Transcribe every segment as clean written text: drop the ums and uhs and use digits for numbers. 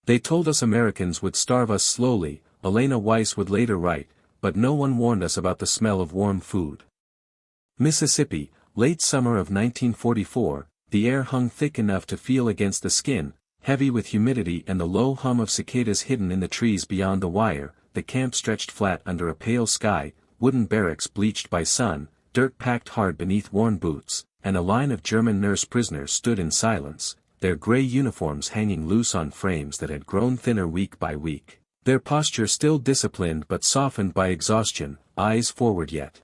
They told us Americans would starve us slowly, Elena Weiss would later write, but no one warned us about the smell of warm food. Mississippi, late summer of 1944, the air hung thick enough to feel against the skin, heavy with humidity and the low hum of cicadas hidden in the trees beyond the wire. The camp stretched flat under a pale sky, wooden barracks bleached by sun, dirt packed hard beneath worn boots, and a line of German nurse prisoners stood in silence, their gray uniforms hanging loose on frames that had grown thinner week by week, their posture still disciplined but softened by exhaustion, eyes forward yet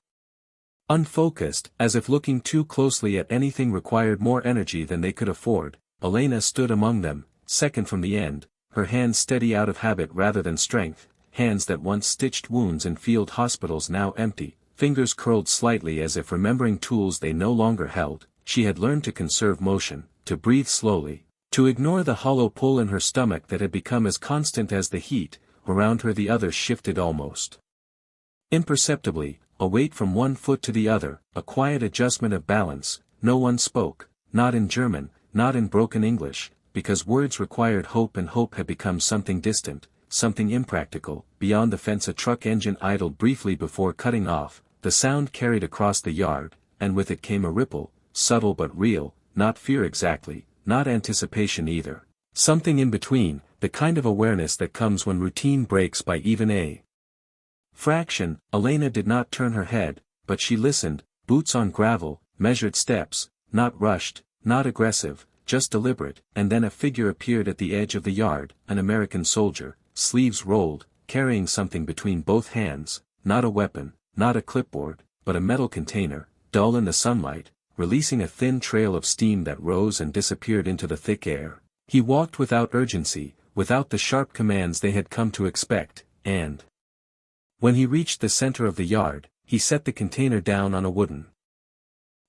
unfocused, as if looking too closely at anything required more energy than they could afford. Elena stood among them, second from the end, her hands steady out of habit rather than strength, hands that once stitched wounds in field hospitals now empty, fingers curled slightly as if remembering tools they no longer held. She had learned to conserve motion, to breathe slowly, to ignore the hollow pull in her stomach that had become as constant as the heat. Around her the others shifted almost imperceptibly, a weight from one foot to the other, a quiet adjustment of balance. No one spoke, not in German, not in broken English, because words required hope and hope had become something distant, something impractical. Beyond the fence a truck engine idled briefly before cutting off, the sound carried across the yard, and with it came a ripple, subtle but real, not fear exactly, not anticipation either. Something in between, the kind of awareness that comes when routine breaks by even a fraction. Elena did not turn her head, but she listened, boots on gravel, measured steps, not rushed, not aggressive, just deliberate, and then a figure appeared at the edge of the yard, an American soldier, sleeves rolled, carrying something between both hands, not a weapon, not a clipboard, but a metal container, dull in the sunlight, releasing a thin trail of steam that rose and disappeared into the thick air. He walked without urgency, without the sharp commands they had come to expect, and when he reached the center of the yard, he set the container down on a wooden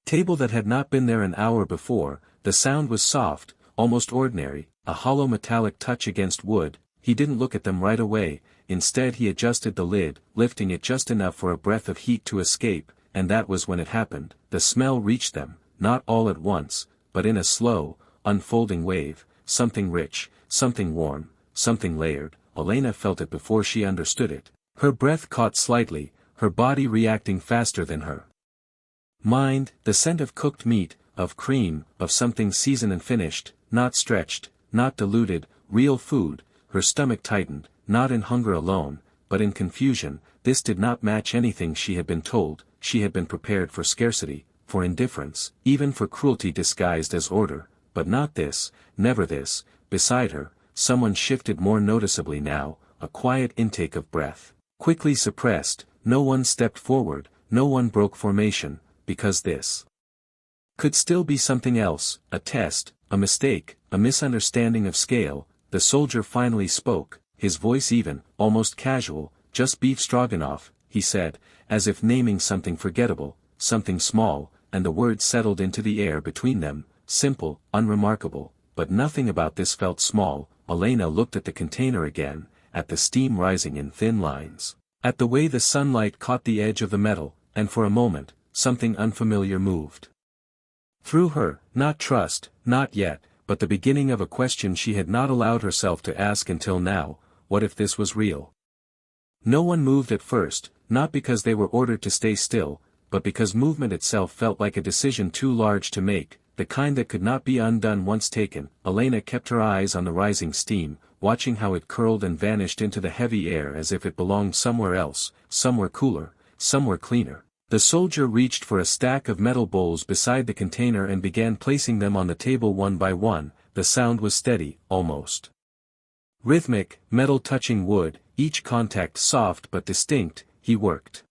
table that had not been there an hour before. The sound was soft, almost ordinary, a hollow metallic touch against wood. He didn't look at them right away, instead he adjusted the lid, lifting it just enough for a breath of heat to escape, and that was when it happened. The smell reached them, not all at once, but in a slow, unfolding wave, something rich, something warm, something layered. Elena felt it before she understood it. Her breath caught slightly, her body reacting faster than her mind. The scent of cooked meat, of cream, of something seasoned and finished, not stretched, not diluted, real food. Her stomach tightened, not in hunger alone, but in confusion. This did not match anything she had been told. She had been prepared for scarcity, for indifference, even for cruelty disguised as order, but not this, never this. Beside her, someone shifted more noticeably now, a quiet intake of breath, quickly suppressed. No one stepped forward, no one broke formation, because this could still be something else, a test, a mistake, a misunderstanding of scale. The soldier finally spoke, his voice even, almost casual. "Just beef stroganoff," he said, as if naming something forgettable, something small, and the words settled into the air between them, simple, unremarkable, but nothing about this felt small. Elena looked at the container again, at the steam rising in thin lines, at the way the sunlight caught the edge of the metal, and for a moment, something unfamiliar moved through her, not trust, not yet, but the beginning of a question she had not allowed herself to ask until now. What if this was real? No one moved at first, not because they were ordered to stay still, but because movement itself felt like a decision too large to make, the kind that could not be undone once taken. Elena kept her eyes on the rising steam, watching how it curled and vanished into the heavy air as if it belonged somewhere else, somewhere cooler, somewhere cleaner. The soldier reached for a stack of metal bowls beside the container and began placing them on the table one by one. The sound was steady, almost rhythmic, metal touching wood, each contact soft but distinct. He worked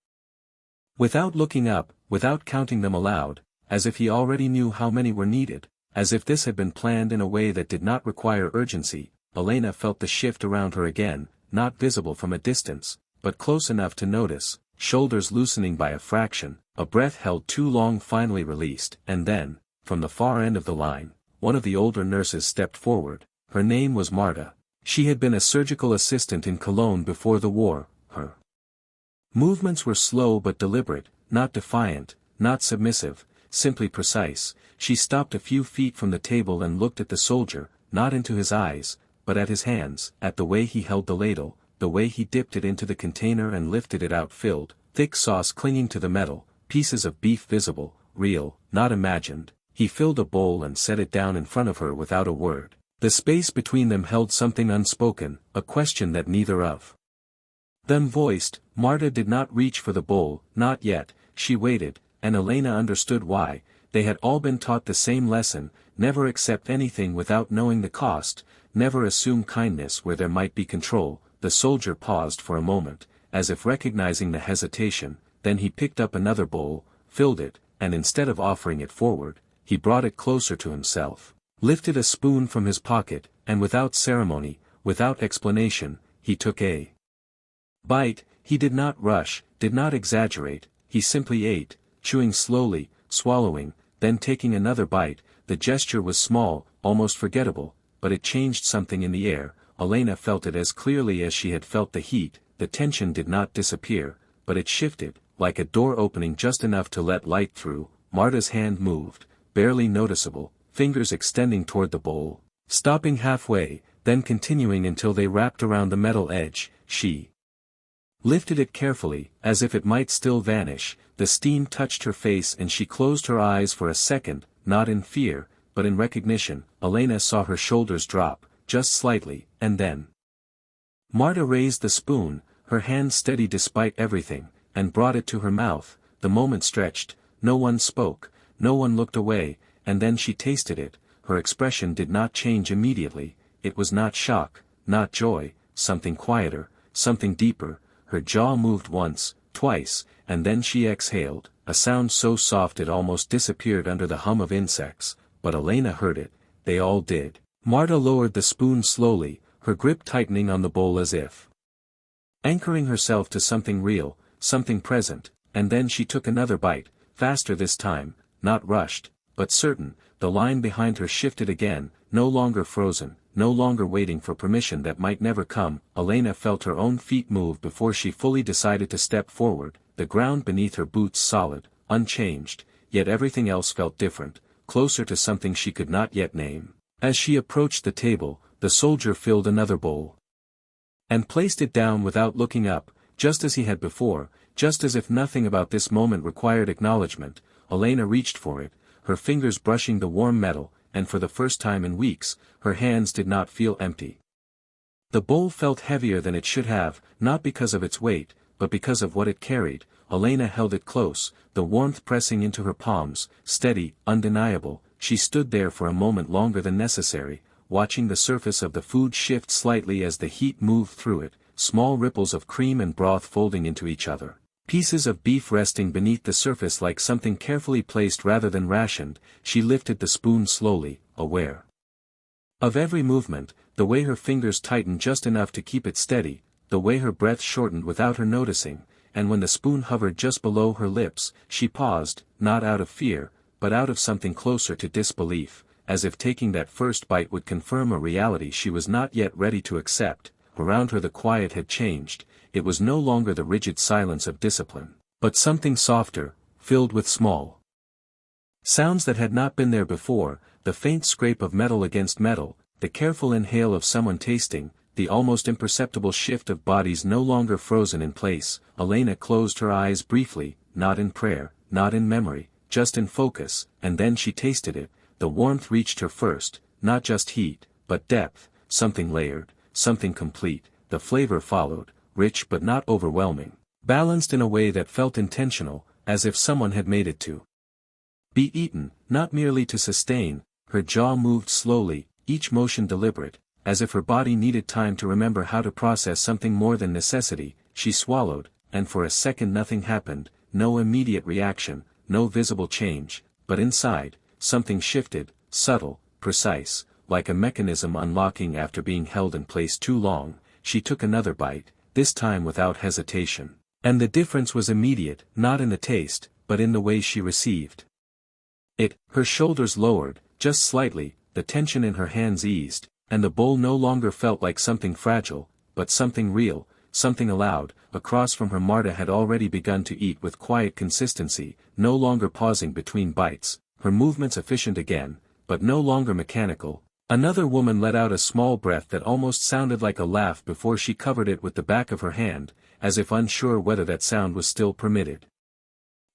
without looking up, without counting them aloud, as if he already knew how many were needed, as if this had been planned in a way that did not require urgency. Elena felt the shift around her again, not visible from a distance, but close enough to notice. Shoulders loosening by a fraction, a breath held too long finally released, and then, from the far end of the line, one of the older nurses stepped forward. Her name was Marta. She had been a surgical assistant in Cologne before the war. Her movements were slow but deliberate, not defiant, not submissive, simply precise. She stopped a few feet from the table and looked at the soldier, not into his eyes, but at his hands, at the way he held the ladle, the way he dipped it into the container and lifted it out filled, thick sauce clinging to the metal, pieces of beef visible, real, not imagined. He filled a bowl and set it down in front of her without a word. The space between them held something unspoken, a question that neither of them voiced. Marta did not reach for the bowl, not yet. She waited, and Elena understood why. They had all been taught the same lesson: never accept anything without knowing the cost, never assume kindness where there might be control. The soldier paused for a moment, as if recognizing the hesitation, then he picked up another bowl, filled it, and instead of offering it forward, he brought it closer to himself, lifted a spoon from his pocket, and without ceremony, without explanation, he took a bite. He did not rush, did not exaggerate, he simply ate, chewing slowly, swallowing, then taking another bite. The gesture was small, almost forgettable, but it changed something in the air. Elena felt it as clearly as she had felt the heat. The tension did not disappear, but it shifted, like a door opening just enough to let light through. Marta's hand moved, barely noticeable, fingers extending toward the bowl, stopping halfway, then continuing until they wrapped around the metal edge. She lifted it carefully, as if it might still vanish. The steam touched her face and she closed her eyes for a second, not in fear, but in recognition. Elena saw her shoulders drop, just slightly, and then Marta raised the spoon, her hand steady despite everything, and brought it to her mouth. The moment stretched, no one spoke, no one looked away, and then she tasted it. Her expression did not change immediately. It was not shock, not joy, something quieter, something deeper. Her jaw moved once, twice, and then she exhaled, a sound so soft it almost disappeared under the hum of insects, but Elena heard it. They all did. Marta lowered the spoon slowly, her grip tightening on the bowl as if anchoring herself to something real, something present, and then she took another bite, faster this time, not rushed, but certain. The line behind her shifted again, no longer frozen, no longer waiting for permission that might never come. Elena felt her own feet move before she fully decided to step forward, the ground beneath her boots solid, unchanged, yet everything else felt different, closer to something she could not yet name. As she approached the table, the soldier filled another bowl and placed it down without looking up, just as he had before, just as if nothing about this moment required acknowledgement. Elena reached for it, her fingers brushing the warm metal, and for the first time in weeks, her hands did not feel empty. The bowl felt heavier than it should have, not because of its weight, but because of what it carried. Elena held it close, the warmth pressing into her palms, steady, undeniable. She stood there for a moment longer than necessary, watching the surface of the food shift slightly as the heat moved through it, small ripples of cream and broth folding into each other. Pieces of beef resting beneath the surface like something carefully placed rather than rationed. She lifted the spoon slowly, aware of every movement, the way her fingers tightened just enough to keep it steady, the way her breath shortened without her noticing, and when the spoon hovered just below her lips, she paused, not out of fear, but out of something closer to disbelief, as if taking that first bite would confirm a reality she was not yet ready to accept. Around her the quiet had changed. It was no longer the rigid silence of discipline, but something softer, filled with small sounds that had not been there before, the faint scrape of metal against metal, the careful inhale of someone tasting, the almost imperceptible shift of bodies no longer frozen in place. Elena closed her eyes briefly, not in prayer, not in memory, just in focus, and then she tasted it. The warmth reached her first, not just heat, but depth, something layered, something complete. The flavor followed, rich but not overwhelming, balanced in a way that felt intentional, as if someone had made it to be eaten, not merely to sustain. Her jaw moved slowly, each motion deliberate, as if her body needed time to remember how to process something more than necessity. She swallowed, and for a second nothing happened, no immediate reaction, no visible change, but inside, something shifted, subtle, precise, like a mechanism unlocking after being held in place too long. She took another bite, this time without hesitation, and the difference was immediate, not in the taste, but in the way she received it. Her shoulders lowered, just slightly, the tension in her hands eased, and the bowl no longer felt like something fragile, but something real, something allowed. Across from her Marta had already begun to eat with quiet consistency, no longer pausing between bites, her movements efficient again, but no longer mechanical. Another woman let out a small breath that almost sounded like a laugh before she covered it with the back of her hand, as if unsure whether that sound was still permitted.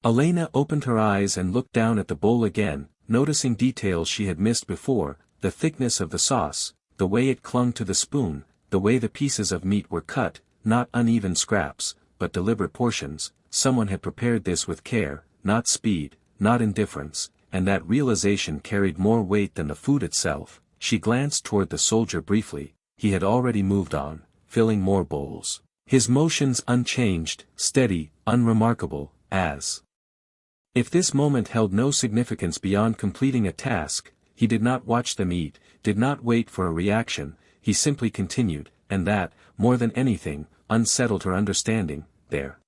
Elena opened her eyes and looked down at the bowl again, noticing details she had missed before, the thickness of the sauce, the way it clung to the spoon, the way the pieces of meat were cut, not uneven scraps, but deliberate portions. Someone had prepared this with care, not speed, not indifference, and that realization carried more weight than the food itself. She glanced toward the soldier briefly. He had already moved on, filling more bowls. His motions unchanged, steady, unremarkable, as if this moment held no significance beyond completing a task. He did not watch them eat, did not wait for a reaction, he simply continued, and that, more than anything, unsettled her understanding. There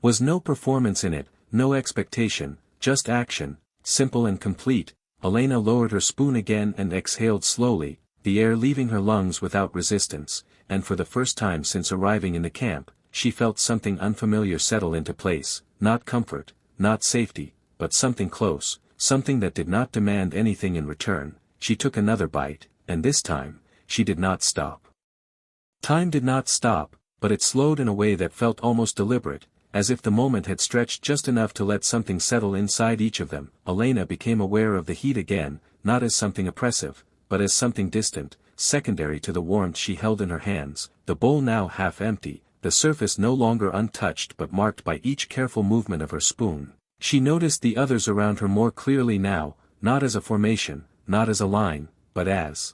was no performance in it, no expectation, just action, simple and complete. Elena lowered her spoon again and exhaled slowly, the air leaving her lungs without resistance, and for the first time since arriving in the camp, she felt something unfamiliar settle into place, not comfort, not safety, but something close, something that did not demand anything in return. She took another bite, and this time, she did not stop. Time did not stop, but it slowed in a way that felt almost deliberate, as if the moment had stretched just enough to let something settle inside each of them. Elena became aware of the heat again, not as something oppressive, but as something distant, secondary to the warmth she held in her hands, the bowl now half empty, the surface no longer untouched but marked by each careful movement of her spoon. She noticed the others around her more clearly now, not as a formation, not as a line, but as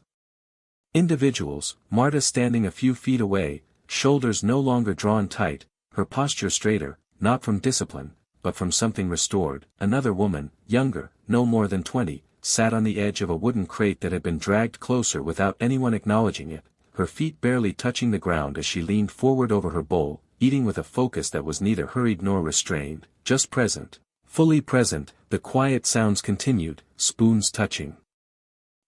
individuals. Marta standing a few feet away, shoulders no longer drawn tight, her posture straighter, not from discipline, but from something restored. Another woman, younger, no more than 20, sat on the edge of a wooden crate that had been dragged closer without anyone acknowledging it, her feet barely touching the ground as she leaned forward over her bowl, eating with a focus that was neither hurried nor restrained, just present, fully present. The quiet sounds continued, spoons touching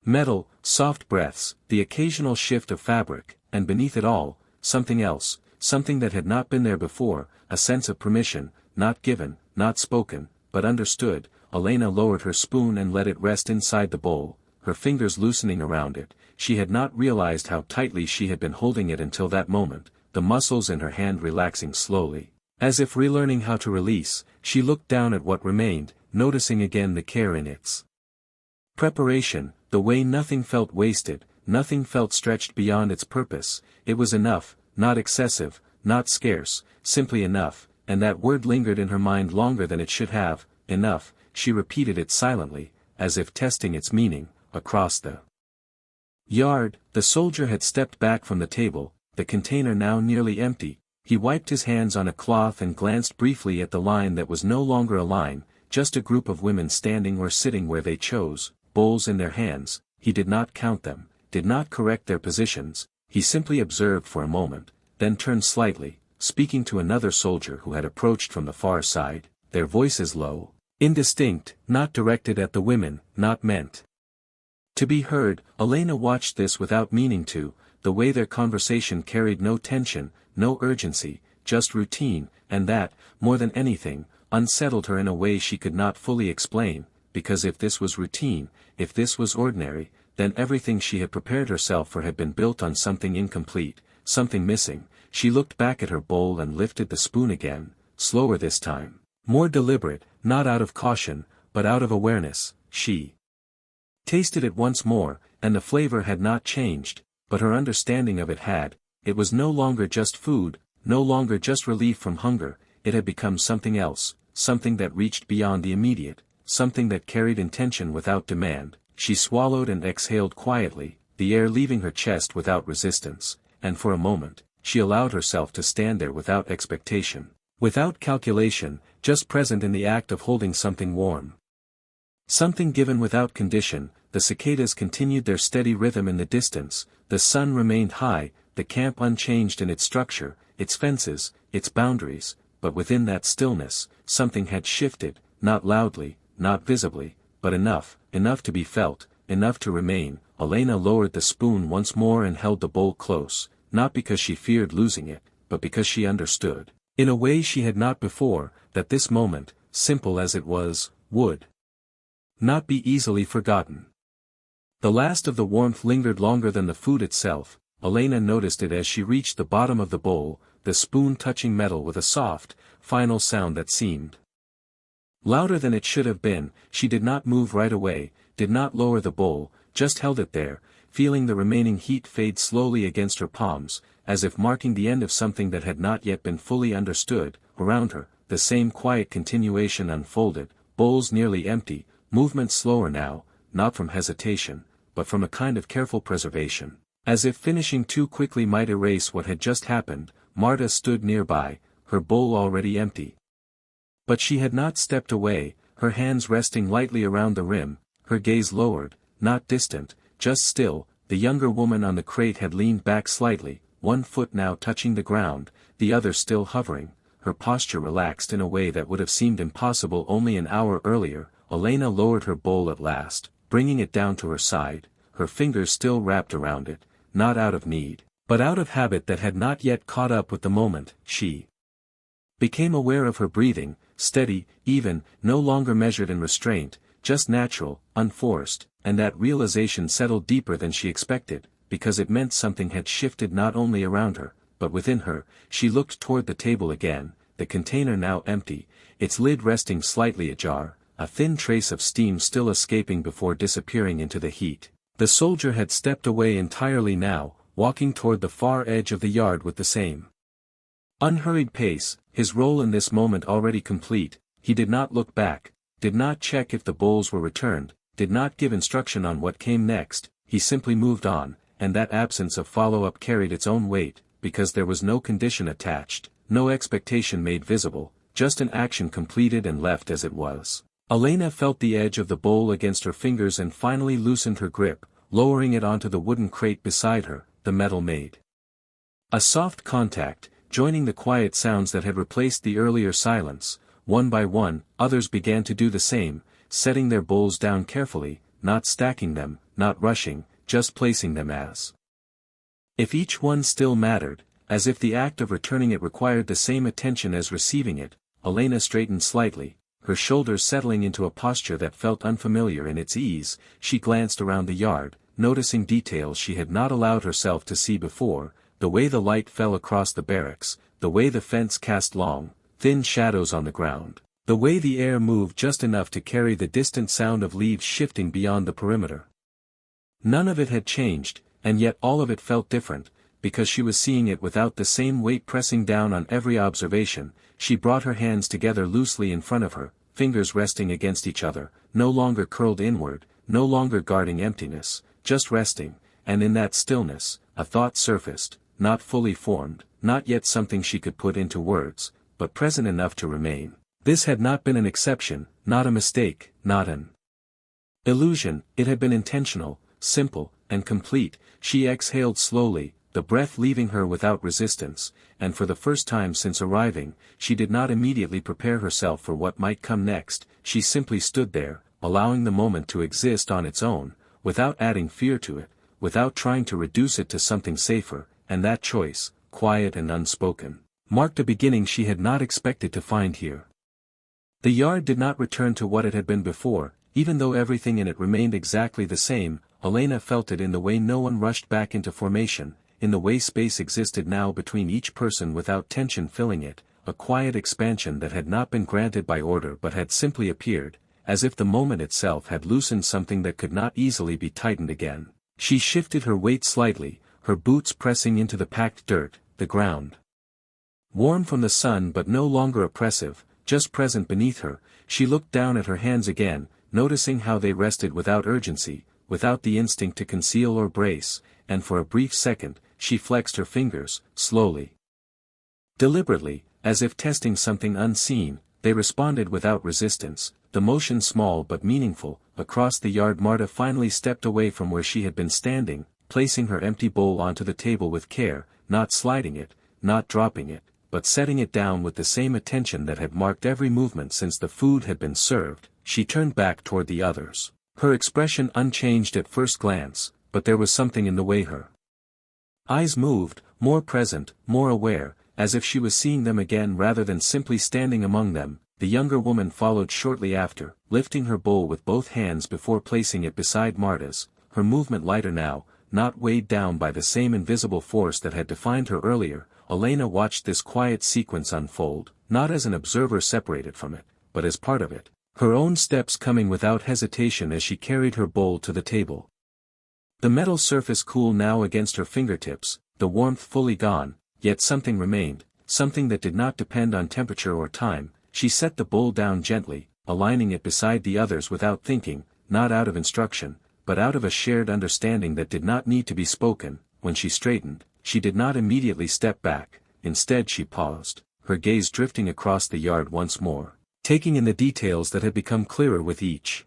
metal, soft breaths, the occasional shift of fabric, and beneath it all, something else, something that had not been there before, a sense of permission, not given, not spoken, but understood. Elena lowered her spoon and let it rest inside the bowl, her fingers loosening around it. She had not realized how tightly she had been holding it until that moment, the muscles in her hand relaxing slowly. As if relearning how to release, she looked down at what remained, noticing again the care in its preparation, the way nothing felt wasted, nothing felt stretched beyond its purpose. It was enough, not excessive, not scarce, simply enough, and that word lingered in her mind longer than it should have. Enough. She repeated it silently, as if testing its meaning. Across the yard, the soldier had stepped back from the table, the container now nearly empty. He wiped his hands on a cloth and glanced briefly at the line that was no longer a line, just a group of women standing or sitting where they chose, bowls in their hands. He did not count them, did not correct their positions, he simply observed for a moment, then turned slightly, speaking to another soldier who had approached from the far side, their voices low, indistinct, not directed at the women, not meant to be heard. Elena watched this without meaning to, the way their conversation carried no tension, no urgency, just routine, and that, more than anything, unsettled her in a way she could not fully explain, because if this was routine, if this was ordinary, then everything she had prepared herself for had been built on something incomplete, something missing. She looked back at her bowl and lifted the spoon again, slower this time, more deliberate, not out of caution, but out of awareness. She tasted it once more, and the flavor had not changed, but her understanding of it had. It was no longer just food, no longer just relief from hunger, it had become something else, something that reached beyond the immediate, something that carried intention without demand. She swallowed and exhaled quietly, the air leaving her chest without resistance, and for a moment, she allowed herself to stand there without expectation, without calculation, just present in the act of holding something warm. Something given without condition. The cicadas continued their steady rhythm in the distance, the sun remained high, the camp unchanged in its structure, its fences, its boundaries, but within that stillness, something had shifted, not loudly, not visibly, but enough to be felt, enough to remain. Elena lowered the spoon once more and held the bowl close, not because she feared losing it, but because she understood, in a way she had not before, that this moment, simple as it was, would not be easily forgotten. The last of the warmth lingered longer than the food itself. Elena noticed it as she reached the bottom of the bowl, the spoon touching metal with a soft, final sound that seemed louder than it should have been. She did not move right away, did not lower the bowl, just held it there, feeling the remaining heat fade slowly against her palms, as if marking the end of something that had not yet been fully understood. Around her, the same quiet continuation unfolded, bowls nearly empty, movement slower now, not from hesitation, but from a kind of careful preservation. As if finishing too quickly might erase what had just happened, Marta stood nearby, her bowl already empty. But she had not stepped away, her hands resting lightly around the rim, her gaze lowered, not distant, just still. The younger woman on the crate had leaned back slightly, one foot now touching the ground, the other still hovering, her posture relaxed in a way that would have seemed impossible only an hour earlier. Elena lowered her bowl at last, bringing it down to her side, her fingers still wrapped around it, not out of need, but out of habit that had not yet caught up with the moment. She became aware of her breathing, steady, even, no longer measured and restrained, just natural, unforced, and that realization settled deeper than she expected, because it meant something had shifted not only around her, but within her. She looked toward the table again, the container now empty, its lid resting slightly ajar, a thin trace of steam still escaping before disappearing into the heat. The soldier had stepped away entirely now, walking toward the far edge of the yard with the same unhurried pace, his role in this moment already complete. He did not look back, did not check if the bowls were returned, did not give instruction on what came next. He simply moved on, and that absence of follow-up carried its own weight, because there was no condition attached, no expectation made visible, just an action completed and left as it was. Elena felt the edge of the bowl against her fingers and finally loosened her grip, lowering it onto the wooden crate beside her. The metal made a soft contact, joining the quiet sounds that had replaced the earlier silence. One by one, others began to do the same, setting their bowls down carefully, not stacking them, not rushing, just placing them as if each one still mattered, as if the act of returning it required the same attention as receiving it. Elena straightened slightly, her shoulders settling into a posture that felt unfamiliar in its ease. She glanced around the yard, noticing details she had not allowed herself to see before, the way the light fell across the barracks, the way the fence cast long, thin shadows on the ground, the way the air moved just enough to carry the distant sound of leaves shifting beyond the perimeter. None of it had changed, and yet all of it felt different, because she was seeing it without the same weight pressing down on every observation. She brought her hands together loosely in front of her, fingers resting against each other, no longer curled inward, no longer guarding emptiness, just resting, and in that stillness, a thought surfaced, not fully formed, not yet something she could put into words, but present enough to remain. This had not been an exception, not a mistake, not an illusion. It had been intentional, simple, and complete. She exhaled slowly, the breath leaving her without resistance, and for the first time since arriving, she did not immediately prepare herself for what might come next. She simply stood there, allowing the moment to exist on its own, without adding fear to it, without trying to reduce it to something safer, and that choice, quiet and unspoken, marked a beginning she had not expected to find here. The yard did not return to what it had been before, even though everything in it remained exactly the same. Elena felt it in the way no one rushed back into formation, in the way space existed now between each person without tension filling it, a quiet expansion that had not been granted by order but had simply appeared, as if the moment itself had loosened something that could not easily be tightened again. She shifted her weight slightly, her boots pressing into the packed dirt, the ground warm from the sun but no longer oppressive, just present beneath her. She looked down at her hands again, noticing how they rested without urgency, without the instinct to conceal or brace, and for a brief second, she flexed her fingers, slowly, deliberately, as if testing something unseen. They responded without resistance, the motion small but meaningful. Across the yard Marta finally stepped away from where she had been standing, placing her empty bowl onto the table with care, not sliding it, not dropping it, but setting it down with the same attention that had marked every movement since the food had been served. She turned back toward the others, her expression unchanged at first glance, but there was something in the way her eyes moved, more present, more aware, as if she was seeing them again rather than simply standing among them. The younger woman followed shortly after, lifting her bowl with both hands before placing it beside Marta's, her movement lighter now, not weighed down by the same invisible force that had defined her earlier. Elena watched this quiet sequence unfold, not as an observer separated from it, but as part of it, her own steps coming without hesitation as she carried her bowl to the table. The metal surface cool now against her fingertips, the warmth fully gone, yet something remained, something that did not depend on temperature or time. She set the bowl down gently, aligning it beside the others without thinking, not out of instruction, but out of a shared understanding that did not need to be spoken. When she straightened, she did not immediately step back, instead she paused, her gaze drifting across the yard once more, taking in the details that had become clearer with each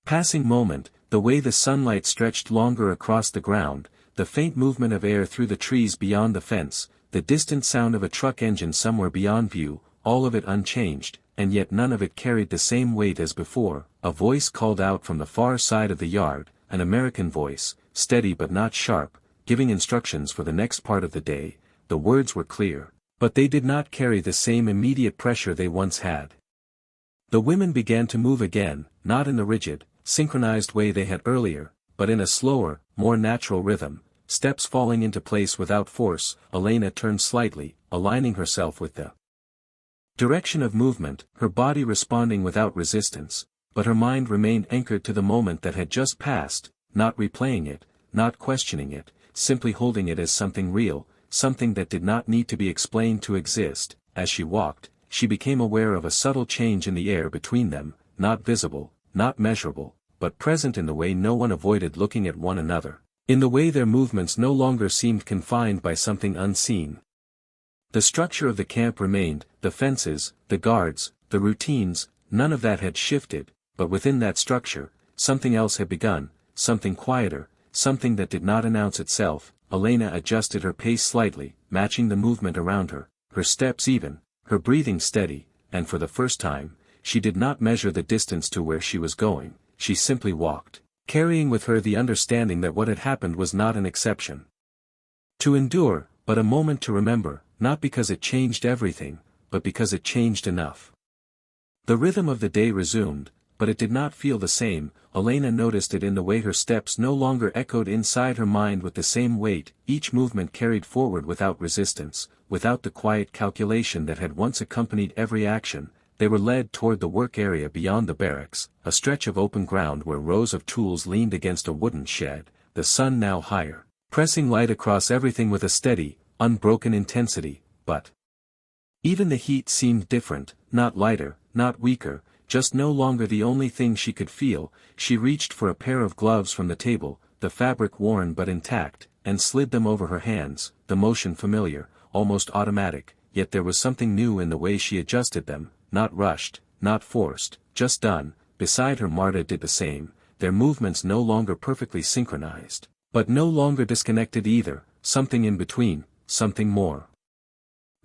passing moment, the way the sunlight stretched longer across the ground, the faint movement of air through the trees beyond the fence, the distant sound of a truck engine somewhere beyond view, all of it unchanged, and yet none of it carried the same weight as before. A voice called out from the far side of the yard, an American voice, steady but not sharp, giving instructions for the next part of the day. The words were clear, but they did not carry the same immediate pressure they once had. The women began to move again, not in the rigid, synchronized way they had earlier, but in a slower, more natural rhythm, steps falling into place without force. Elena turned slightly, aligning herself with the direction of movement, her body responding without resistance, but her mind remained anchored to the moment that had just passed, not replaying it, not questioning it, simply holding it as something real, something that did not need to be explained to exist. As she walked, she became aware of a subtle change in the air between them, not visible, not measurable, but present in the way no one avoided looking at one another, in the way their movements no longer seemed confined by something unseen. The structure of the camp remained, the fences, the guards, the routines, none of that had shifted, but within that structure, something else had begun, something quieter, something that did not announce itself. Elena adjusted her pace slightly, matching the movement around her, her steps even, her breathing steady, and for the first time, she did not measure the distance to where she was going. She simply walked, carrying with her the understanding that what had happened was not an exception to endure, but a moment to remember, not because it changed everything, but because it changed enough. The rhythm of the day resumed, but it did not feel the same. Elena noticed it in the way her steps no longer echoed inside her mind with the same weight. Each movement carried forward without resistance, without the quiet calculation that had once accompanied every action. They were led toward the work area beyond the barracks, a stretch of open ground where rows of tools leaned against a wooden shed, the sun now higher, pressing light across everything with a steady, unbroken intensity. But even the heat seemed different, not lighter, not weaker, just no longer the only thing she could feel. She reached for a pair of gloves from the table, the fabric worn but intact, and slid them over her hands, the motion familiar, almost automatic, yet there was something new in the way she adjusted them, not rushed, not forced, just done. Beside her Marta did the same, their movements no longer perfectly synchronized, but no longer disconnected either, something in between, something more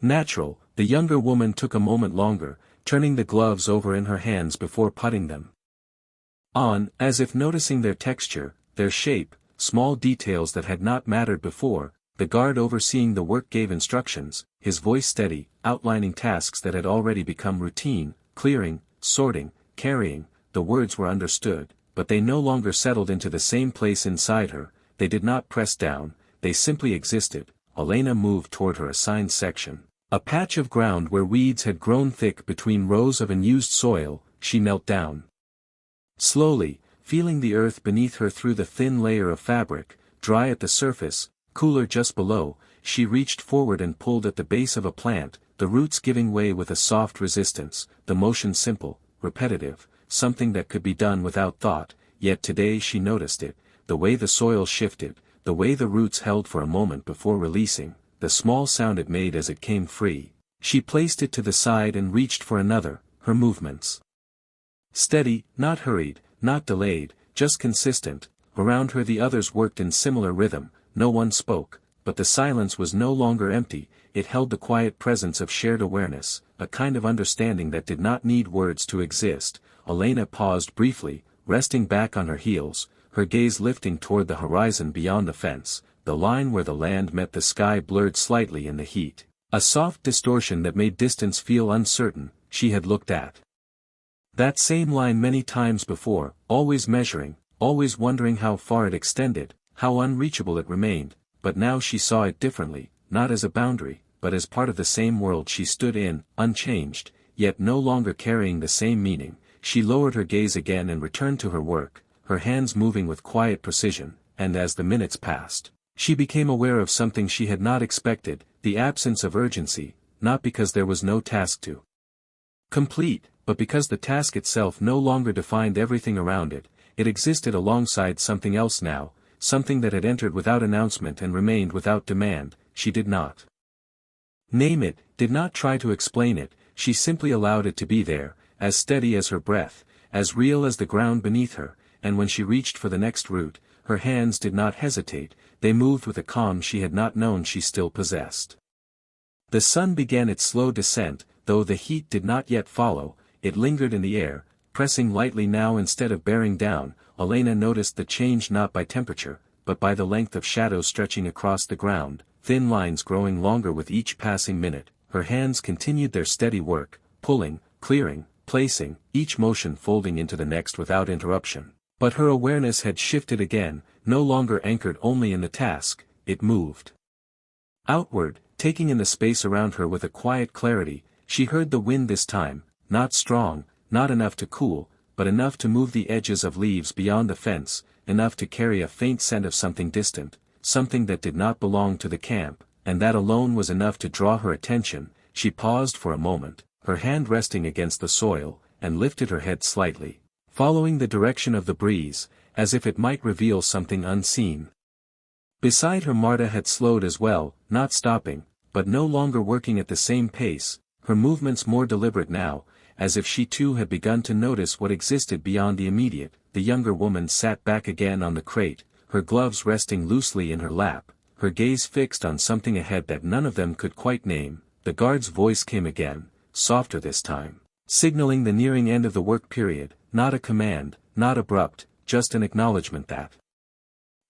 natural. The younger woman took a moment longer, turning the gloves over in her hands before putting them on, as if noticing their texture, their shape, small details that had not mattered before. The guard overseeing the work gave instructions, his voice steady, outlining tasks that had already become routine, clearing, sorting, carrying. The words were understood, but they no longer settled into the same place inside her. They did not press down, they simply existed. Elena moved toward her assigned section, a patch of ground where weeds had grown thick between rows of unused soil. She knelt down slowly, feeling the earth beneath her through the thin layer of fabric, dry at the surface, cooler just below. She reached forward and pulled at the base of a plant, the roots giving way with a soft resistance, the motion simple, repetitive, something that could be done without thought. Yet today she noticed it, the way the soil shifted, the way the roots held for a moment before releasing, the small sound it made as it came free. She placed it to the side and reached for another, her movements steady, not hurried, not delayed, just consistent. Around her the others worked in similar rhythm. No one spoke, but the silence was no longer empty. It held the quiet presence of shared awareness, a kind of understanding that did not need words to exist. Elena paused briefly, resting back on her heels, her gaze lifting toward the horizon beyond the fence. The line where the land met the sky blurred slightly in the heat, a soft distortion that made distance feel uncertain. She had looked at that same line many times before, always measuring, always wondering how far it extended, how unreachable it remained, but now she saw it differently, not as a boundary, but as part of the same world she stood in, unchanged, yet no longer carrying the same meaning. She lowered her gaze again and returned to her work, her hands moving with quiet precision, and as the minutes passed, she became aware of something she had not expected, the absence of urgency, not because there was no task to complete, but because the task itself no longer defined everything around it. It existed alongside something else now, something that had entered without announcement and remained without demand. She did not name it, did not try to explain it, she simply allowed it to be there, as steady as her breath, as real as the ground beneath her, and when she reached for the next root, her hands did not hesitate, they moved with a calm she had not known she still possessed. The sun began its slow descent, though the heat did not yet follow, it lingered in the air, pressing lightly now instead of bearing down. Elena noticed the change not by temperature, but by the length of shadows stretching across the ground, thin lines growing longer with each passing minute. Her hands continued their steady work, pulling, clearing, placing, each motion folding into the next without interruption. But her awareness had shifted again, no longer anchored only in the task, it moved outward, taking in the space around her with a quiet clarity. She heard the wind this time, not strong, not enough to cool, but enough to move the edges of leaves beyond the fence, enough to carry a faint scent of something distant, something that did not belong to the camp, and that alone was enough to draw her attention. She paused for a moment, her hand resting against the soil, and lifted her head slightly, following the direction of the breeze, as if it might reveal something unseen. Beside her Marta had slowed as well, not stopping, but no longer working at the same pace, her movements more deliberate now, as if she too had begun to notice what existed beyond the immediate. The younger woman sat back again on the crate, her gloves resting loosely in her lap, her gaze fixed on something ahead that none of them could quite name. The guard's voice came again, softer this time, signaling the nearing end of the work period, not a command, not abrupt, just an acknowledgement that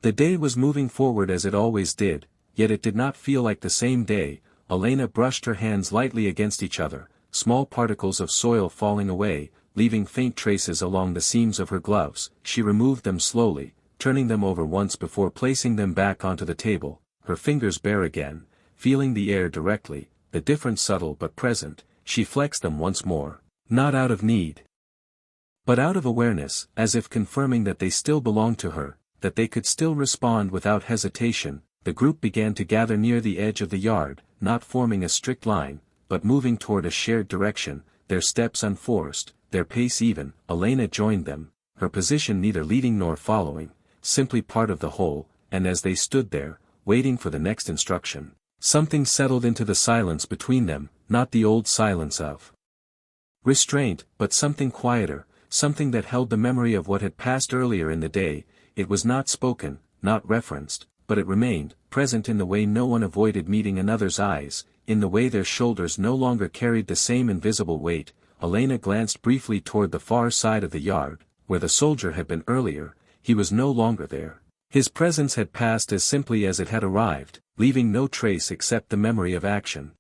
the day was moving forward as it always did, yet it did not feel like the same day. Elena brushed her hands lightly against each other, small particles of soil falling away, leaving faint traces along the seams of her gloves. She removed them slowly, turning them over once before placing them back onto the table, her fingers bare again, feeling the air directly, the difference subtle but present. She flexed them once more, not out of need, but out of awareness, as if confirming that they still belonged to her, that they could still respond without hesitation. The group began to gather near the edge of the yard, not forming a strict line, but moving toward a shared direction, their steps unforced, their pace even. Elena joined them, her position neither leading nor following, simply part of the whole, and as they stood there, waiting for the next instruction, something settled into the silence between them, not the old silence of restraint, but something quieter, something that held the memory of what had passed earlier in the day. It was not spoken, not referenced, but it remained, present in the way no one avoided meeting another's eyes, in the way their shoulders no longer carried the same invisible weight. Elena glanced briefly toward the far side of the yard, where the soldier had been earlier. He was no longer there. His presence had passed as simply as it had arrived, leaving no trace except the memory of action.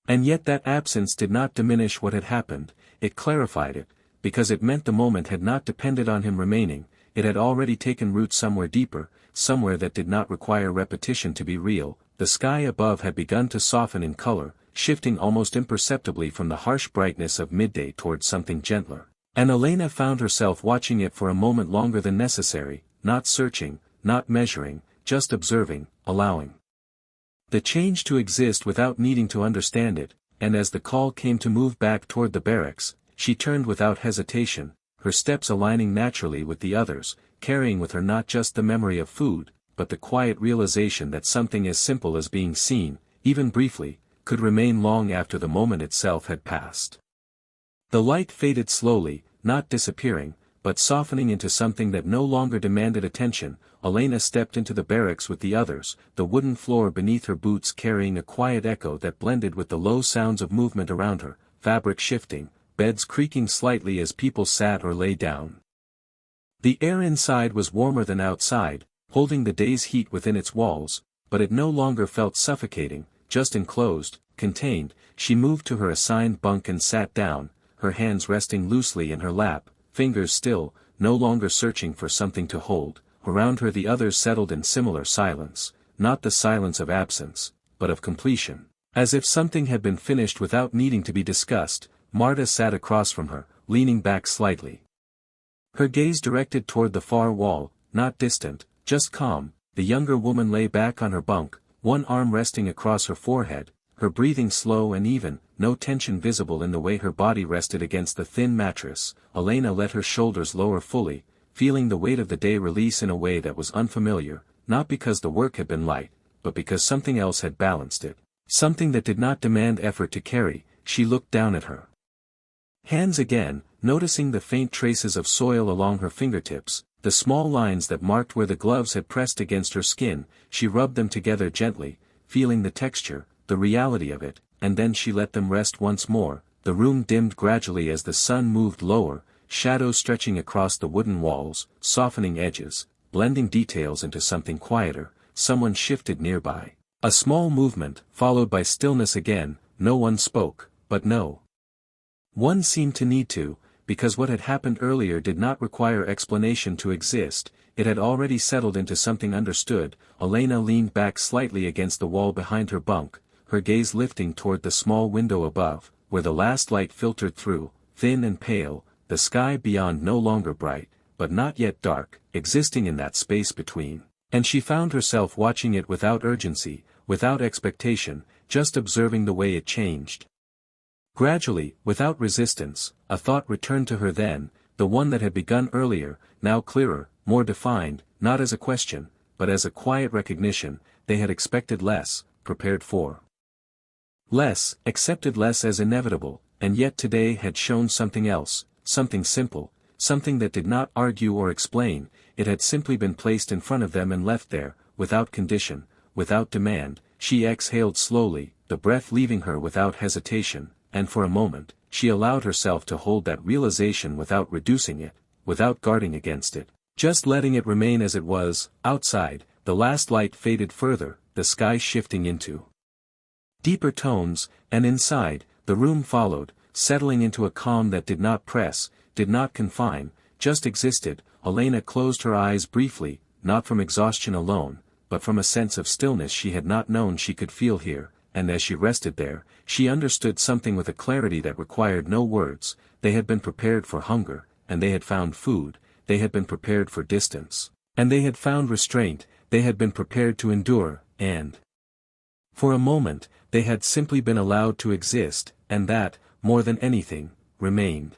And yet that absence did not diminish what had happened, it clarified it, because it meant the moment had not depended on him remaining. It had already taken root somewhere deeper, somewhere that did not require repetition to be real. The sky above had begun to soften in color, shifting almost imperceptibly from the harsh brightness of midday towards something gentler. And Elena found herself watching it for a moment longer than necessary, not searching, not measuring, just observing, allowing the change to exist without needing to understand it. And as the call came to move back toward the barracks, she turned without hesitation, her steps aligning naturally with the others, carrying with her not just the memory of food, but the quiet realization that something as simple as being seen, even briefly, could remain long after the moment itself had passed. The light faded slowly, not disappearing, but softening into something that no longer demanded attention. Elena stepped into the barracks with the others, the wooden floor beneath her boots carrying a quiet echo that blended with the low sounds of movement around her, fabric shifting, beds creaking slightly as people sat or lay down. The air inside was warmer than outside, holding the day's heat within its walls, but it no longer felt suffocating, just enclosed, contained. She moved to her assigned bunk and sat down, her hands resting loosely in her lap, fingers still, no longer searching for something to hold. Around her the others settled in similar silence, not the silence of absence, but of completion. As if something had been finished without needing to be discussed, Marta sat across from her, leaning back slightly. Her gaze directed toward the far wall, not distant, just calm. The younger woman lay back on her bunk, one arm resting across her forehead, her breathing slow and even, no tension visible in the way her body rested against the thin mattress. Elena let her shoulders lower fully, feeling the weight of the day release in a way that was unfamiliar, not because the work had been light, but because something else had balanced it. Something that did not demand effort to carry. She looked down at her hands again, noticing the faint traces of soil along her fingertips, the small lines that marked where the gloves had pressed against her skin. She rubbed them together gently, feeling the texture, the reality of it, and then she let them rest once more. The room dimmed gradually as the sun moved lower, shadows stretching across the wooden walls, softening edges, blending details into something quieter. Someone shifted nearby. A small movement, followed by stillness again. No one spoke, but no one seemed to need to, because what had happened earlier did not require explanation to exist. It had already settled into something understood. Elena leaned back slightly against the wall behind her bunk, her gaze lifting toward the small window above, where the last light filtered through, thin and pale, the sky beyond no longer bright, but not yet dark, existing in that space between. And she found herself watching it without urgency, without expectation, just observing the way it changed. Gradually, without resistance, a thought returned to her then, the one that had begun earlier, now clearer, more defined, not as a question, but as a quiet recognition. They had expected less, prepared for less, accepted less as inevitable, and yet today had shown something else, something simple, something that did not argue or explain. It had simply been placed in front of them and left there, without condition, without demand. She exhaled slowly, the breath leaving her without hesitation, and for a moment, she allowed herself to hold that realization without reducing it, without guarding against it, just letting it remain as it was. Outside, the last light faded further, the sky shifting into deeper tones, and inside, the room followed, settling into a calm that did not press, did not confine, just existed. Elena closed her eyes briefly, not from exhaustion alone, but from a sense of stillness she had not known she could feel here. And as she rested there, she understood something with a clarity that required no words. They had been prepared for hunger, and they had found food. They had been prepared for distance, and they had found restraint. They had been prepared to endure, and for a moment, they had simply been allowed to exist, and that, more than anything, remained.